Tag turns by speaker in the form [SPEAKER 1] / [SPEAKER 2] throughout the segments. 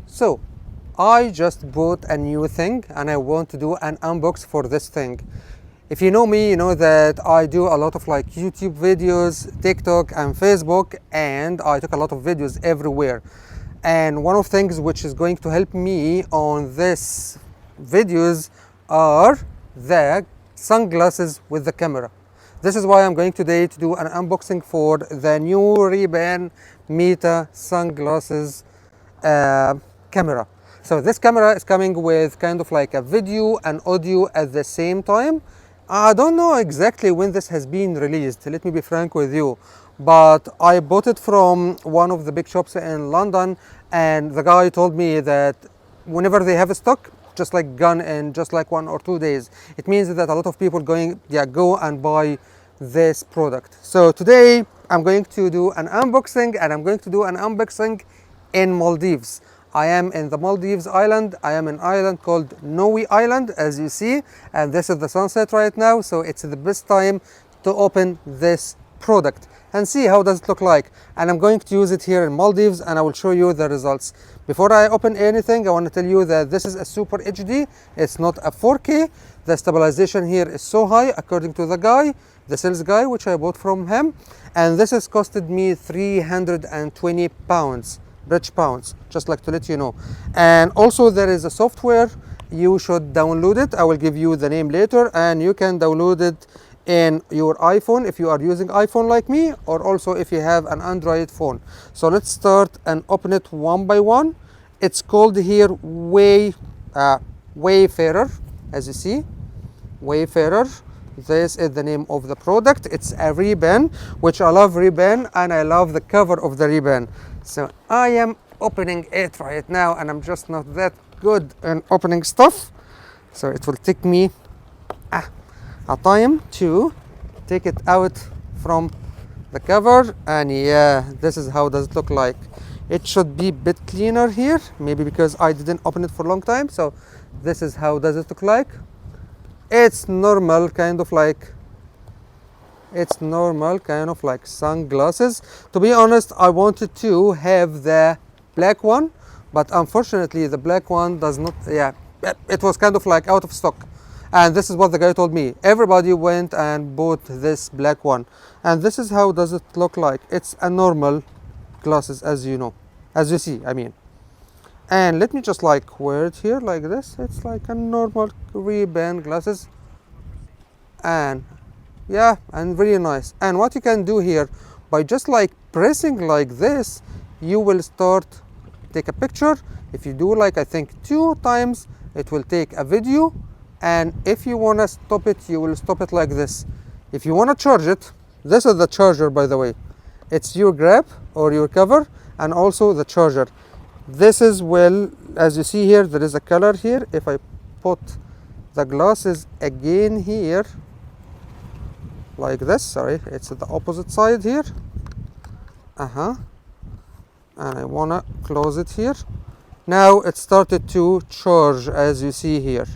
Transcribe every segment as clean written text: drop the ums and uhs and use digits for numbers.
[SPEAKER 1] So I just bought a new thing and I want to do an unbox for this thing. If you know me, you know that I do a lot of like YouTube videos, TikTok and Facebook, and I took a lot of videos everywhere. And one of the things which is going to help me on this videos are the sunglasses with the camera. This is why I'm going today to do an unboxing for the new Rayban Meta sunglasses camera. So this camera is coming with kind of like a video and audio at the same time. I don't know exactly when this has been released, let me be frank with you, but I bought it from one of the big shops in London, and the guy told me that whenever they have a stock, just like gone in just like 1 or 2 days. It means that a lot of people go and buy this product. So today I'm going to do an unboxing, and I'm going to do an unboxing in Maldives. I am in the Maldives island. I am in an island called Noe Island, as you see, and this is the sunset right now, so it's the best time to open this product and see how does it look like. And I'm going to use it here in Maldives, and I will show you the results. Before I open anything, I want to tell you that this is a Super HD. It's not a 4K. The stabilization here is so high, according to the guy, the sales guy, which I bought from him, and this has costed me 320 pounds. British pounds, just like to let you know. And also there is a software, you should download it. I will give you the name later, and you can download it in your iPhone if you are using iPhone like me, or also if you have an Android phone. So let's start and open it one by one. It's called here Wayfarer, as you see, Wayfarer. This is the name of the product. It's a Rayban, which I love Rayban, and I love the cover of the Rayban. So I am opening it right now, and I'm just not that good in opening stuff. So it will take me a time to take it out from the cover, and yeah, this is how does it look like. It should be a bit cleaner here, maybe because I didn't open it for a long time. So this is how does it look like. It's normal kind of like sunglasses. To be honest, I wanted to have the black one, but unfortunately the black one does not, it was kind of like out of stock. And this is what the guy told me. Everybody went and bought this black one, and this is how does it look like. It's a normal glasses, as you know, as you see, I mean. And let me just like wear it here like this. It's like a normal Ray-Ban glasses, and yeah, and really nice. And what you can do here, by just like pressing like this, you will start take a picture. If you do like I think 2 times, it will take a video. And if you want to stop it, you will stop it like this. If you want to charge it, this is the charger, by the way. It's your grab or your cover, and also the charger. This is, well, as you see here, there is a color here. If I put the glasses again here like this, sorry, it's the opposite side here, and I want to close it here. Now it started to charge, as you see here.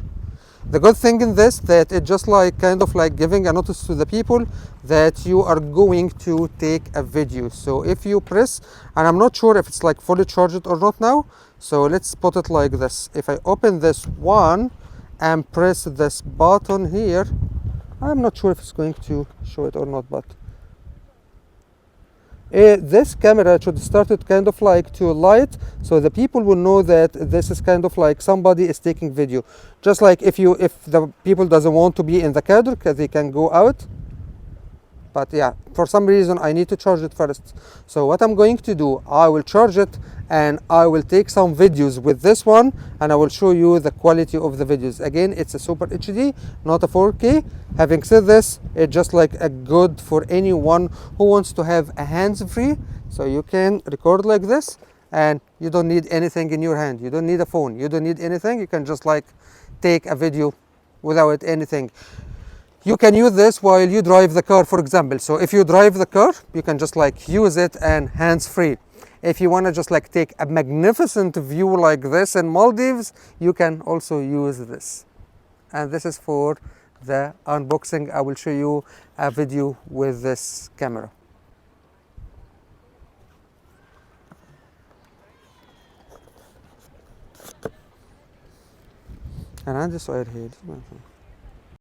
[SPEAKER 1] The good thing in this, that it just like kind of like giving a notice to the people that you are going to take a video. So if you press, and I'm not sure if it's like fully charged or not now, so let's put it like this. If I open this one and press this button here, I'm not sure if it's going to show it or not, but this camera should start it kind of like to light, so the people will know that this is kind of like somebody is taking video. Just like if the people doesn't want to be in the cadre, they can go out. But yeah, for some reason I need to charge it first. So what I'm going to do, I will charge it, and I will take some videos with this one, and I will show you the quality of the videos. Again, it's a Super HD, not a 4K. Having said this, it's just like a good for anyone who wants to have a hands-free, so you can record like this, and you don't need anything in your hand. You don't need a phone, you don't need anything. You can just like take a video without anything. You can use this while you drive the car, for example. So if you drive the car, you can just like use it and hands-free. If you want to just like take a magnificent view like this in Maldives, you can also use this. And this is for the unboxing. I will show you a video with this camera. أنا عندي سؤال هي